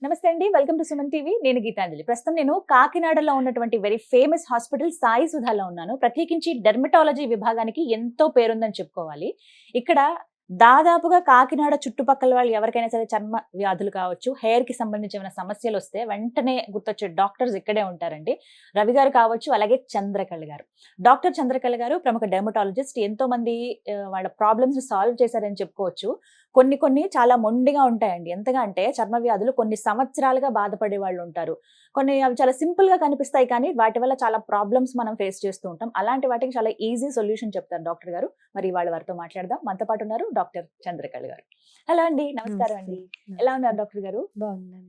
నమస్తే అండి, welcome to Suman TV. నేను గీతాంజలి. ప్రస్తుతం నేను కాకినాడలో ఉన్నటువంటి వెరీ ఫేమస్ హాస్పిటల్ సాయి సుధాలో ఉన్నాను. ప్రత్యేకించి డెర్మటాలజీ విభాగానికి ఎంతో పేరుందని చెప్పుకోవాలి. ఇక్కడ దాదాపుగా కాకినాడ చుట్టుపక్కల వాళ్ళు ఎవరికైనా సరే చర్మ వ్యాధులు కావచ్చు, హెయిర్ కి సంబంధించిన సమస్యలు వస్తే వెంటనే గుర్తొచ్చే డాక్టర్స్ ఇక్కడే ఉంటారండి. రవి గారు కావచ్చు, అలాగే చంద్రకళ గారు. డాక్టర్ చంద్రకళ గారు ప్రముఖ డెర్మటాలజిస్ట్. ఎంతో మంది వాళ్ళ ప్రాబ్లమ్స్ సాల్వ్ చేశారని చెప్పుకోవచ్చు. కొన్ని చాలా మొండిగా ఉంటాయండి. ఎంతగా అంటే చర్మ వ్యాధులు కొన్ని సంవత్సరాలుగా బాధపడే వాళ్ళు ఉంటారు. కొన్ని అవి చాలా సింపుల్ గా కనిపిస్తాయి, కానీ వాటి వల్ల చాలా ప్రాబ్లమ్స్ మనం ఫేస్ చేస్తూ ఉంటాం. అలాంటి వాటికి చాలా ఈజీ సొల్యూషన్ చెప్తారు డాక్టర్ గారు. మరి వాళ్ళ వారితో మాట్లాడదాం. మనతో పాటు ఉన్నారు డాక్టర్ చంద్రకళ గారు. హలో అండి, నమస్కారం అండి. ఎలా ఉన్నారు డాక్టర్ గారు? బాగున్నాను.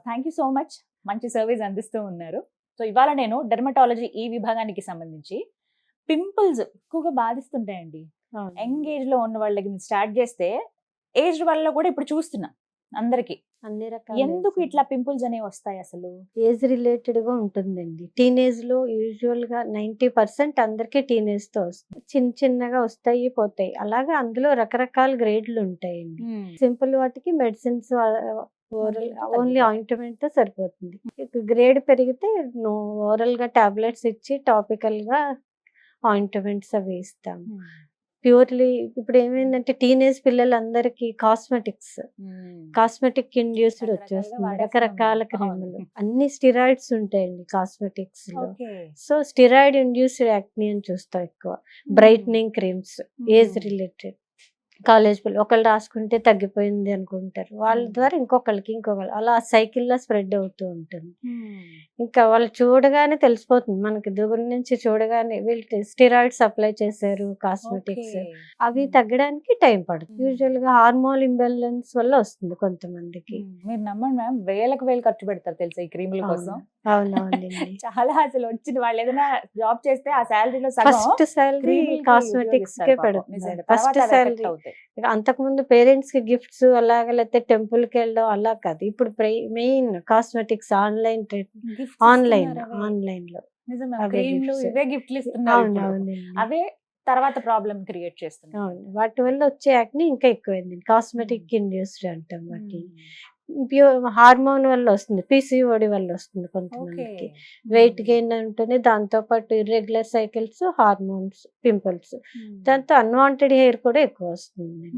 Thank you so much. మంచి సర్వీస్ అందిస్తూ ఉన్నారు. సో ఇవాళ నేను డెర్మటాలజీ ఈ విభాగానికి సంబంధించి పింపుల్స్ ఎక్కువగా బాధిస్తుంటాయండి. యంగ్ ఏజ్ లో ఉన్న వాళ్ళకి స్టార్ట్ చేస్తే ఏజ్ వల్ల కూడా ఇప్పుడు చూస్తున్నాం అందరికి. అన్ని రకాల ఎందుకు ఇట్లా పింపుల్స్ అనేవి వస్తాయి అసలు? ఏజ్ రిలేటెడ్ గా ఉంటుందండి. టీనేజ్ లో యూజువల్ గా 90% అందరికి టీనేజ్ తో వస్తుంది. చిన్నగా వస్తాయి పోతాయి. అలాగా అందులో రకరకాల గ్రేడ్లు ఉంటాయండి. సింపుల్ వాటికి మెడిసిన్స్ ఓరల్ ఓన్లీ ఆయింట్మెంట్ తో సరిపోతుంది. గ్రేడ్ పెరిగితే ఓరల్ గా టాబ్లెట్స్ ఇచ్చి టాపికల్ గా ఆయింట్మెంట్స్ అవి ఇస్తాం. ప్యూర్లీ ఇప్పుడు ఏమైందంటే టీనేజ్ పిల్లలందరికీ కాస్మెటిక్ ఇండ్యూస్డ్ వచ్చేస్తుంది. రకరకాల క్రీములు అన్ని స్టిరాయిడ్స్ ఉంటాయండి కాస్మెటిక్స్ లో. సో స్టిరాయిడ్ ఇండ్యూస్డ్ యాక్ని అని చూస్తాం ఎక్కువ. Brightening creams age related college పిల్లలు ఒకళ్ళు రాసుకుంటే తగ్గిపోయింది అనుకుంటారు, వాళ్ళ ద్వారా ఇంకొకళ్ళకి అలా సైకిల్ లా స్ప్రెడ్ అవుతూ ఉంటుంది. ఇంకా వాళ్ళు చూడగానే తెలిసిపోతుంది మనకి, దూరం నుంచి చూడగానే వీళ్ళు స్టిరాయిడ్స్ అప్లై చేశారు కాస్మెటిక్స్. అవి తగ్గడానికి టైం పడుతుంది. యూజువల్ గా హార్మోన్ ఇంబ్యాలెన్స్ వల్ల వస్తుంది కొంతమందికి. మీరు నమ్మండి మ్యామ్, వేలు ఖర్చు పెడతారు తెలుసా ఈ క్రీముల కోసం. అవునవునండి. చాలా అసలు వచ్చింది వాళ్ళు ఏదైనా జాబ్ చేస్తే ఆ శాలరీలో ఫస్ట్ శాలరీ కాస్మెటిక్స్ కే పెడుతున్నారు. First salary. అంతకు ముందు పేరెంట్స్ కి గిఫ్ట్స్ అలాగా, లేకపోతే టెంపుల్ కి వెళ్ళడం అలా కాదు. ఇప్పుడు మెయిన్ కాస్మెటిక్స్ ఆన్లైన్ లో అవే తర్వాత ప్రాబ్లం క్రియేట్ చేస్తున్నాయి. వాటి వల్ల వచ్చే యాక్ని ఇంకా ఎక్కువైంది. కాస్మెటిక్ ఇండ్యూస్డ్ అంటాం వాటి. ప్యూర్ హార్మోన్ వల్ల వస్తుంది, పిసిఓడి వల్ల వస్తుంది కొంతమందికి. వెయిట్ గెయిన్ ఉంటేనే దాంతో పాటు ఇర్రెగ్యులర్ సైకిల్స్, హార్మోన్స్, పింపుల్స్, దాంతో అన్వాంటెడ్ హెయిర్ కూడా ఎక్కువ వస్తుంది.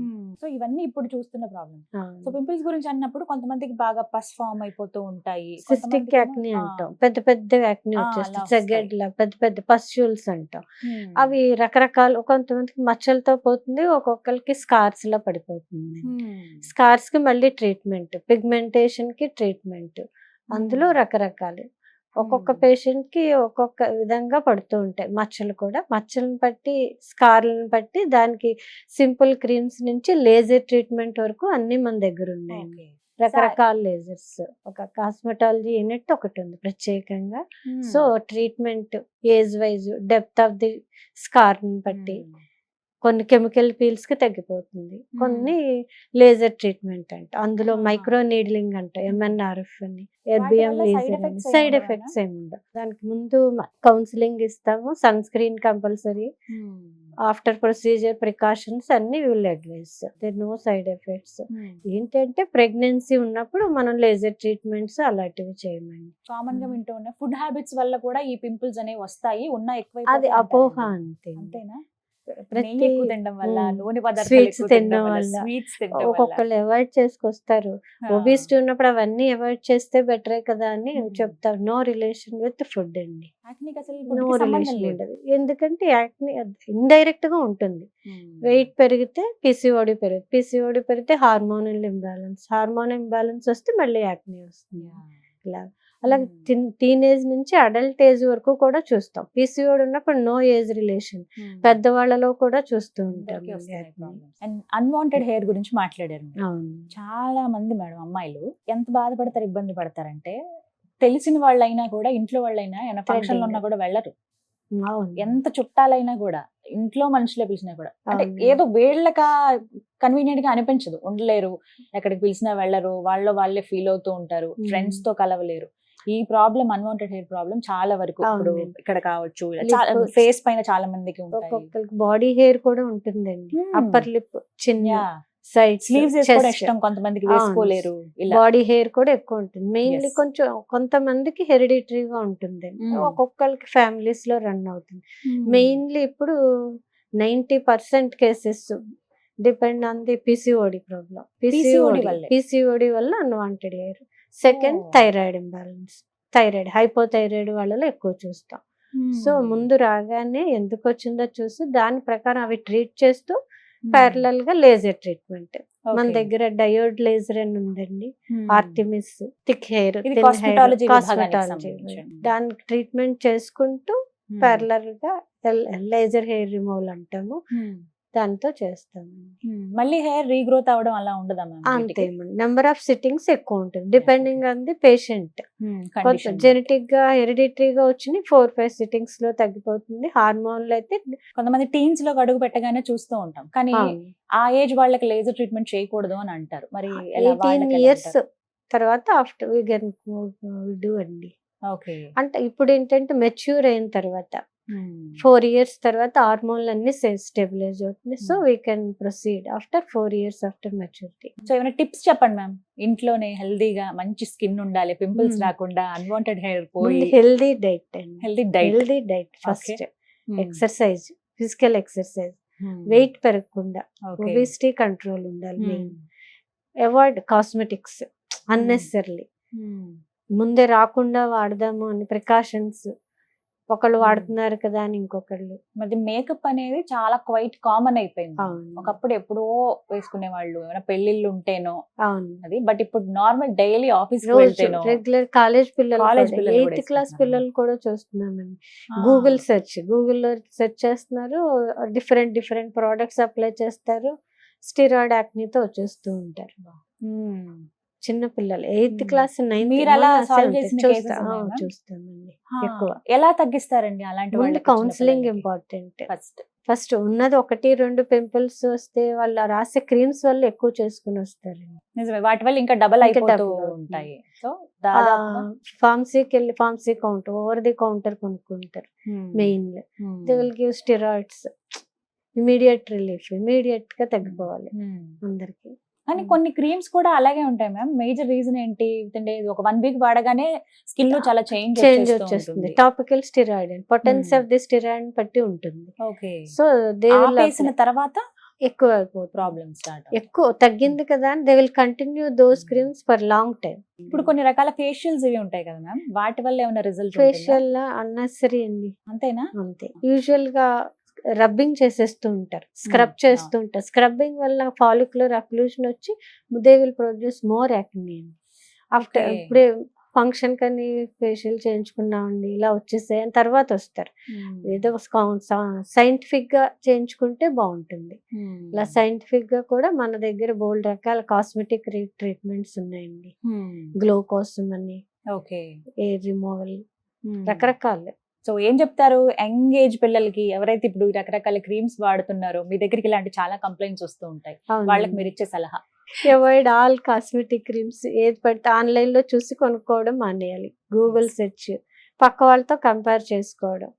సో ఇవన్నీ ఇప్పుడు చూస్తున్న ప్రాబ్లమ్. సో పింపుల్స్ గురించి అన్నప్పుడు కొంతమందికి బాగా పస్ ఫామ్ అయిపోతూ ఉంటాయి. సిస్టిక్ యాక్ని అంటాం, పెద్ద యాక్ని వచ్చేస్తుంది. సెగెడ్ల పెద్ద పస్ట్యూల్స్ అంటాం. అవి రకరకాల, కొంతమందికి మచ్చలతో పోతుంది, ఒక్కొక్కరికి స్కార్స్ లా పడిపోతుంది. స్కార్స్ కి మళ్ళీ ట్రీట్మెంట్, పిగ్మెంటేషన్ కి ట్రీట్మెంట్, అందులో రకరకాలు. ఒక్కొక్క పేషెంట్ కి ఒక్కొక్క విధంగా పడుతూ ఉంటాయి మచ్చలు కూడా. మచ్చలను బట్టి, స్కార్లను బట్టి, దానికి సింపుల్ క్రీమ్స్ నుంచి లేజర్ ట్రీట్మెంట్ వరకు అన్ని మన దగ్గర ఉన్నాయి. రకరకాల లేజర్స్. ఒక కాస్మెటాలజీ యూనిట్ ఒకటి ఉంది ప్రత్యేకంగా. So treatment age wise, depth of the scar ని బట్టి కొన్ని కెమికల్ పీల్స్ కి తగ్గిపోతుంది, కొన్ని లేజర్ ట్రీట్మెంట్ అంట, అందులో మైక్రో నీడ్లింగ్ అంట, MNRF అని, ఎర్బిఎం లేజర్ అని. సైడ్ ఎఫెక్ట్స్ ఏమి ఉండవు. దానికి ముందు కౌన్సిలింగ్ ఇస్తాము, sun screen compulsory, after procedure precautions అన్ని will advise. There no side effects. ఏంటంటే ప్రెగ్నెన్సీ ఉన్నప్పుడు మనం లేజర్ ట్రీట్మెంట్స్ అలాంటివి చేయమండి. కామన్ గా వింటూ ఉన్న ఫుడ్ హ్యాబిట్స్ వల్ల కూడా ఈ పింపుల్స్ అనేవి వస్తాయి, ఉన్న ఎక్కువ. అది అపోహ అంతే. అంతేనా? స్వీట్స్ తినడం వల్ల ఒక్కొక్కళ్ళు అవాయిడ్ చేసుకొస్తారు. ఒబిసిటీ ఉన్నప్పుడు అవన్నీ అవాయిడ్ చేస్తే బెటరే కదా అని చెప్తారు. నో రిలేషన్ విత్ ఫుడ్ అండి, నో రిలేషన్ ఉండదు. ఎందుకంటే యాక్ని ఇండైరెక్ట్ గా ఉంటుంది. వెయిట్ పెరిగితే పిసిఓడి పెరిగితే హార్మోనల్ ఇంబ్యాలెన్స్ వస్తే మళ్ళీ యాక్ని వస్తుంది. అలాగే టీనేజ్ నుంచి అడల్ట్ ఏజ్ వరకు కూడా చూస్తాం. పిసిఓడి ఉన్నప్పుడు నో ఏజ్ రిలేషన్, పెద్దవాళ్ళలో కూడా చూస్తూ ఉంటాం. అన్వాంటెడ్ హెయిర్ గురించి మాట్లాడారు. చాలా మంది మేడం అమ్మాయిలు ఎంత బాధపడతారు, ఇబ్బంది పడతారంటే, తెలిసిన వాళ్ళైనా కూడా, ఇంట్లో వాళ్ళైనా ఏమైనా ఫంక్షన్లు ఉన్నా కూడా వెళ్ళరు. ఎంత చుట్టాలైనా కూడా, ఇంట్లో మనుషులే పిలిచినా కూడా, అంటే ఏదో వీళ్ళక కన్వీనియంట్ గా అనిపించదు, ఉండలేరు, ఎక్కడికి పిలిచినా వెళ్ళరు, వాళ్ళే ఫీల్ అవుతూ ఉంటారు, ఫ్రెండ్స్ తో కలవలేరు. ఈ ప్రాబ్లం, అన్వాంటెడ్ హెయిర్ ప్రాబ్లం చాలా వరకు ఇప్పుడు ఇక్కడ కావచ్చు, ఫేస్ పైన చాలా మందికి బాడీ హెయిర్ కూడా ఉంటుందండి. అప్పర్ లిప్, చిన్న సైడ్ స్లీవ్స్ వేసుకోవడం ఇష్టం కొంతమందికి, వేసుకోలేరు ఇలా. బాడీ హెయిర్ కూడా ఎక్కువ ఉంటుంది. Mainly Yes. కొంచెం కొంతమందికి హెరిడిటరీగా ఉంటుంది, ఒక్కొక్కరికి ఫ్యామిలీస్ లో రన్ అవుతుంది. మెయిన్లీ ఇప్పుడు 90% cases depend on the PCOD problem. PCOD వల్ల unwanted hair. Second thyroid imbalance, hypothyroid వాళ్ళలో ఎక్కువ చూస్తాం. సో ముందు రాగానే ఎందుకు వచ్చిందో చూసి దాని ప్రకారం అవి ట్రీట్ చేస్తూ ప్యారలల్ గా లేజర్ ట్రీట్మెంట్. మన దగ్గర డయోడ్ లేజర్ అని ఉందండి, ఆర్టిమిస్, థిక్ హెయిర్, కాస్మెటాలజీ దానికి ట్రీట్మెంట్ చేసుకుంటూ ప్యారలల్ గా లేజర్ హెయిర్ రిమూవల్ అంటాము, దాంతో చేస్తాము. మళ్ళీ హెయిర్ రీగ్రోత్ అవడం అలా ఉండదా? అంతే, నెంబర్ ఆఫ్ సిట్టింగ్స్ ఎక్కువ ఉంటుంది depending on the patient. Genetic గా హెరిడిటరీగా వచ్చిన 4-5 సిట్టింగ్స్ లో తగ్గిపోతుంది. హార్మోన్లు అయితే కొంతమంది టీన్స్ లో అడుగు పెట్టగానే చూస్తూ ఉంటాం, కానీ ఆ ఏజ్ వాళ్ళకి లేజర్ ట్రీట్మెంట్ చేయకూడదు అని అంటారు. మరి 18 years తర్వాత ఆఫ్టర్ వి కెన్ డూ అండి. అంటే ఇప్పుడు ఏంటంటే మెచ్యూర్ అయిన తర్వాత 4 years తర్వాత హార్మోన్లు అన్ని స్టెబిలైజ్ అవుతుంది. So we can proceed after 4 years after maturity. So ఏమైనా టిప్స్ చెప్పండి మ్యామ్, ఇంట్లోనే హెల్దీగా మంచి స్కిన్ ఉండాలి, పింపుల్స్ రాకుండా, అన్వాంటెడ్ హెయిర్ పోయి. హెల్దీ డైట్ అండి, healthy diet first. Exercise, physical exercise, weight పెరగకుండా, ఒబెసిటీ కంట్రోల్ ఉండాలి. Main avoid cosmetics unnecessarily. ముందే రాకుండా వాడదాము అని ప్రికాషన్స్, ఒకళ్ళు వాడుతున్నారు కదా అని ఇంకొకళ్ళు. మరి మేకప్ అనేది చాలా క్వైట్ కామన్ అయిపోయింది. ఒకప్పుడు ఎప్పుడో వేసుకునే వాళ్ళు, ఏమైనా పెళ్లిళ్ళు ఉంటేనో అది, బట్ ఇప్పుడు normal daily office regular college పిల్లలు, 8th క్లాస్ పిల్లలు కూడా చూస్తున్నామండి. గూగుల్లో సెర్చ్ చేస్తున్నారు, డిఫరెంట్ ప్రోడక్ట్స్ అప్లై చేస్తారు, స్టిరాయిడ్ యాక్నీతో వచ్చేస్తూ ఉంటారు. చిన్న పిల్లలు 8th క్లాస్ 9th చూస్తామండి ఎక్కువ. ఎలా తగ్గిస్తారండి అలాంటి వాళ్ళు? Counselling important. ఫస్ట్ ఉన్నది 1-2 పింపుల్స్ వస్తే వాళ్ళు రాసే క్రీమ్స్ వల్ల ఎక్కువ చేసుకుని వస్తారు. నిజమే, వాటి వల్ల ఇంకా డబల్ అయిపోతూ ఉంటాయి. సో ఫార్మసీకి వెళ్ళి pharmacy counter, over the counter కొనుక్కుంటారు. Main they will give steroids, immediate relief, immediate గా తగ్గిపోవాలి అందరికి. కానీ కొన్ని క్రీమ్స్ కూడా అలాగే ఉంటాయి మ్యామ్. మేజర్ రీజన్ ఏంటి అంటే ఒక 1 week వాడగానే స్కిన్ లో చాలా చేంజ్ వచ్చేస్తుంది. Topical steroid and potency of the steroid బట్టి ఉంటుంది. సో దే విల్ వేసిన తర్వాత ఎక్కువ ప్రాబ్లమ్ స్టార్ట్. ఎక్కువ తగ్గింది కదా అని they will continue those creams for long time. ఇప్పుడు కొన్ని రకాల ఫేషియల్స్ ఇవి ఉంటాయి కదా మ్యామ్, వాటి వల్ల ఏమైనా రిజల్ట్? ఫేషియల్ అన్నెసరీ అండి. అంతేనా? అంతే. యూజువల్ గా రబ్బింగ్ చేసేస్తూ ఉంటారు, స్క్రబ్ చేస్తూ ఉంటారు. స్క్రబ్బింగ్ వల్ల ఫాలిక్యులర్ అక్లూజన్ వచ్చి they will produce more acne. After ఇప్పుడే ఫంక్షన్ కని ఫేషియల్ చేయించుకున్నామండి ఇలా వచ్చేసాయి అని తర్వాత వస్తారు. ఏదో సైంటిఫిక్ గా చేయించుకుంటే బాగుంటుంది. ఇలా సైంటిఫిక్ గా కూడా మన దగ్గర బోల్డ్ రకాల కాస్మెటిక్ ట్రీట్మెంట్స్ ఉన్నాయండి. గ్లో కోసం అని, హెయిర్ రిమూవల్, రకరకాలు. సో ఏం చెప్తారు యంగ్ ఏజ్ పిల్లలకి, ఎవరైతే ఇప్పుడు రకరకాల క్రీమ్స్ వాడుతున్నారో, మీ దగ్గరికి ఇలాంటి చాలా కంప్లైంట్స్ వస్తూ ఉంటాయి, వాళ్ళకి మీరు ఇచ్చే సలహా? Avoid all cosmetic creams. ఏది పడితే ఆన్లైన్ లో చూసి కొనుక్కోవడం మానేయాలి. గూగుల్ సెర్చ్, పక్క వాళ్ళతో కంపేర్ చేసుకోవడం.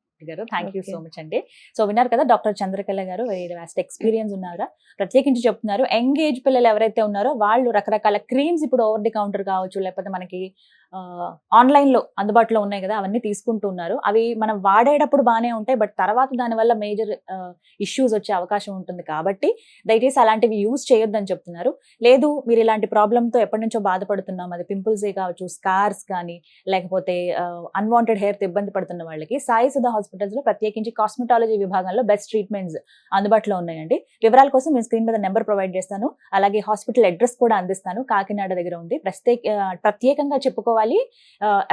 థ్యాంక్ యూ సో మచ్ అండి. సో విన్నారు కదా, డాక్టర్ చంద్రకళ గారు వెరీ వాస్ట్ ఎక్స్పీరియన్స్ ఉన్నారా, ప్రత్యేకించి చెప్తున్నారు. యంగ్ ఏజ్ పిల్లలు ఎవరైతే ఉన్నారో వాళ్ళు రకరకాల క్రీమ్స్ ఇప్పుడు ఓవర్ ది కౌంటర్ కావచ్చు, లేకపోతే మనకి ఆన్లైన్ లో అందుబాటులో ఉన్నాయి కదా, అవన్నీ తీసుకుంటూ ఉన్నారు. అవి మనం వాడేటప్పుడు బాగానే ఉంటాయి, బట్ తర్వాత దానివల్ల మేజర్ ఇష్యూస్ వచ్చే అవకాశం ఉంటుంది. కాబట్టి దయచేసి అలాంటివి యూజ్ చేయొద్దని చెప్తున్నారు. లేదు మీరు ఇలాంటి ప్రాబ్లంతో ఎప్పటి నుంచో బాధపడుతున్నాం, అది పింపుల్సే కావచ్చు, స్కార్స్ కానీ, లేకపోతే అన్వాంటెడ్ హెయిర్తో ఇబ్బంది పడుతున్న వాళ్ళకి సాయి సుధా హాస్పిటల్స్ లో ప్రత్యేకించి కాస్మెటాలజీ విభాగంలో బెస్ట్ ట్రీట్మెంట్స్ అందుబాటులో ఉన్నాయండి. వివరాల కోసం నేను స్క్రీన్ మీద నెంబర్ ప్రొవైడ్ చేస్తాను, అలాగే హాస్పిటల్ అడ్రస్ కూడా అందిస్తాను. కాకినాడ దగ్గర ఉంది. ప్రత్యేకంగా చెప్పుకోవాలి,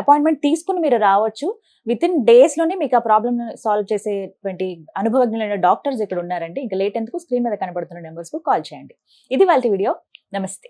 అపాయింట్మెంట్ తీసుకుని మీరు రావచ్చు. విత్ ఇన్ డేస్ లోనే మీకు ఆ ప్రాబ్లమ్ సాల్వ్ చేసేటువంటి అనుభవజ్ఞులైన డాక్టర్స్ ఇక్కడ ఉన్నారండి. ఇంకా లేట్ ఎందుకు, స్క్రీన్ మీద కనబడుతున్న నెంబర్స్ కు కాల్ చేయండి. ఇది వాళ్ళ వీడియో. నమస్తే.